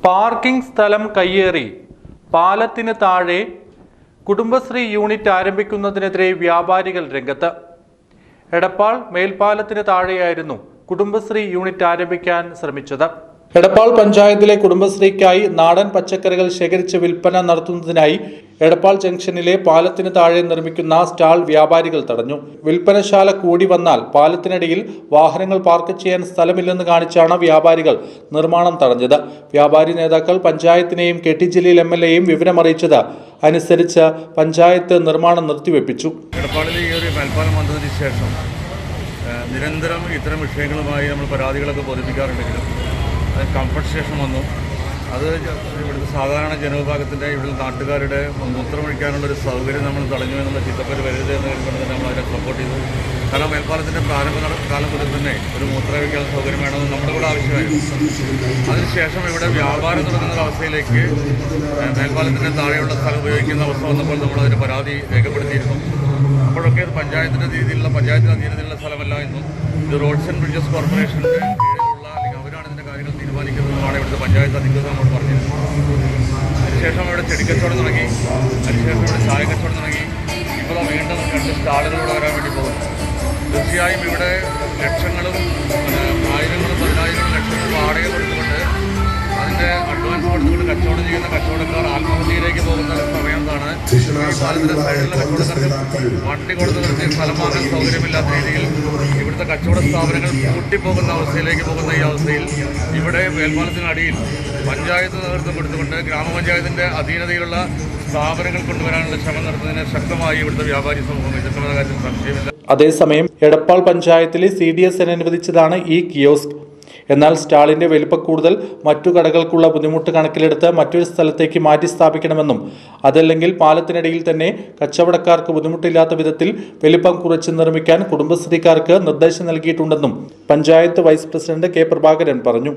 Parking സ്ഥലം കയ്യേറി പാലത്തിന് താഴെ കുടുംബശ്രീ യൂണിറ്റ് ആരംഭിക്കുന്നതിനെതിരെ വ്യാപാരികൾ രംഗത്ത്. എടപ്പാൾ മേൽപ്പാലത്തിന് താഴെയായിരുന്നു കുടുംബശ്രീ യൂണിറ്റ് ആരംഭിക്കാൻ ശ്രമിച്ചത്. എടപ്പാൾ പഞ്ചായത്തിലെ കുടുംബശ്രീക്കായി നാടൻ പച്ചക്കറികൾ ശേഖരിച്ച് വിൽപ്പന നടത്തുന്നതിനായി എടപ്പാൾ ജംഗ്ഷനിലെ പാലത്തിന് താഴെ നിർമ്മിക്കുന്ന സ്റ്റാൾ വ്യാപാരികൾ തടഞ്ഞു. വിൽപ്പനശാല കൂടി വന്നാൽ പാലത്തിനടിയിൽ വാഹനങ്ങൾ പാർക്ക് ചെയ്യാൻ സ്ഥലമില്ലെന്ന് കാണിച്ചാണ് വ്യാപാരികൾ നിർമ്മാണം തടഞ്ഞത്. വ്യാപാരി നേതാക്കൾ പഞ്ചായത്തിനെയും കെ.ടി. ജലീൽ MLAയെയും വിവരമറിയിച്ചത് അനുസരിച്ച് പഞ്ചായത്ത് നിർമ്മാണം നിർത്തിവെപ്പിച്ചു. എടപ്പാളിലെ ഈ ഒരു മേൽപ്പാലം വന്നതിന് ശേഷം നിരന്തരം ഇത്തരം വിഷയങ്ങളുമായി നമ്മൾ പരാതികളൊക്കെ ബോധിപ്പിക്കാറുണ്ടെങ്കിലും കംഫർട്ട് സ്റ്റേഷൻ വന്നു. അത് ഇവിടുത്തെ സാധാരണ ജനവിഭാഗത്തിൻ്റെ ഇവിടെ നാട്ടുകാരുടെ മൂത്രമൊഴിക്കാനുള്ളൊരു സൗകര്യം നമ്മൾ തടഞ്ഞു എന്നുള്ള ചിത്തപ്പേര് വരരുത് എന്ന് കണ്ടുകൊണ്ട് തന്നെ നമ്മൾ അതിനെ സപ്പോർട്ട് ചെയ്തു. കാരണം മേൽപ്പാലത്തിൻ്റെ പ്രാരംഭ കാലം മുതൽ തന്നെ ഒരു മൂത്രമൊഴിക്കാൻ സൗകര്യം വേണമെന്ന് നമ്മുടെ കൂടെ ആവശ്യമായിരുന്നു. അതിനുശേഷം ഇവിടെ വ്യാപാരം തുടങ്ങുന്ന അവസ്ഥയിലേക്ക് മേൽപ്പാലത്തിൻ്റെ താഴെയുള്ള സ്ഥലം ഉപയോഗിക്കുന്ന അവസ്ഥ വന്നപ്പോൾ നമ്മളതിന് പരാതി രേഖപ്പെടുത്തിയിരുന്നു. അപ്പോഴൊക്കെ ഇത് പഞ്ചായത്തിൻ്റെ രീതിയിലുള്ള അധീനതയിലുള്ള സ്ഥലമല്ല എന്നും ഇത് റോഡ്സ് ആൻഡ് ബ്രിഡ്ജസ് കോർപ്പറേഷൻ്റെ തീരുമാനിക്കുന്നതുമാണ് ഇവിടുത്തെ പഞ്ചായത്ത് അധികൃതർ നമ്മോട് പറഞ്ഞിരുന്നത്. അതിനുശേഷം ഇവിടെ ചെടിക്കച്ചവടം തുടങ്ങി, അതിനുശേഷം ഇവിടെ ചായ കച്ചവടം തുടങ്ങി. ഇപ്പോൾ വീണ്ടും 2 സ്റ്റാളുകളോട് വരാൻ വേണ്ടി പോകുന്നു. തീർച്ചയായും ഇവിടെ ലക്ഷങ്ങളും ആയിരങ്ങളും 10,000 ലക്ഷങ്ങളും വാടക കൊടുത്തുകൊണ്ട് അതിൻ്റെ അഡ്വാൻസ് കൊടുത്തുകൊണ്ട് കച്ചവടം ചെയ്യുന്ന കച്ചവടക്കാർ ആത്മഹത്യയിലേക്ക് പോകുന്ന സമയത്താണ് പാലത്തിൻ്റെ സൈഡിലുള്ള കച്ചവടക്കാർക്ക് വണ്ടി കൊടുത്തു നിർത്തി സ്ഥലം വാങ്ങാൻ സൗകര്യമില്ലാത്ത രീതിയിൽ ഇവിടുത്തെ കച്ചവട സ്ഥാപനങ്ങൾ പൂട്ടിപ്പോകുന്ന അവസ്ഥയിലേക്ക് പോകുന്ന ഈ അവസ്ഥയിൽ ഇവിടെ മേൽപ്പാലത്തിനടിയിൽ പഞ്ചായത്ത് നേതൃത്വം കൊടുത്തുകൊണ്ട് ഗ്രാമപഞ്ചായത്തിൻ്റെ അധീനതയിലുള്ള സ്ഥാപനങ്ങൾ കൊണ്ടുവരാനുള്ള ശ്രമം നടത്തുന്നതിന് ശക്തമായി ഇവിടുത്തെ വ്യാപാരി സമൂഹം എതിർക്കുന്ന കാര്യത്തിൽ സംശയമില്ല. അതേസമയം എടപ്പാൾ പഞ്ചായത്തിലെ CDSN അനുവദിച്ചതാണ് ഈ കിയോസ്ക്. എന്നാൽ സ്റ്റാളിന്റെ വലിപ്പം കൂടുതൽ മറ്റു കടകൾക്കുള്ള ബുദ്ധിമുട്ട് കണക്കിലെടുത്ത് മറ്റൊരു സ്ഥലത്തേക്ക് മാറ്റി സ്ഥാപിക്കണമെന്നും അതല്ലെങ്കിൽ പാലത്തിനടിയിൽ തന്നെ കച്ചവടക്കാർക്ക് ബുദ്ധിമുട്ടില്ലാത്ത വിധത്തിൽ വലിപ്പം കുറച്ച് നിർമ്മിക്കാൻ കുടുംബശ്രീക്കാർക്ക് നിർദ്ദേശം നൽകിയിട്ടുണ്ടെന്നും panchayat vice president K. Prabhakaran പറഞ്ഞു.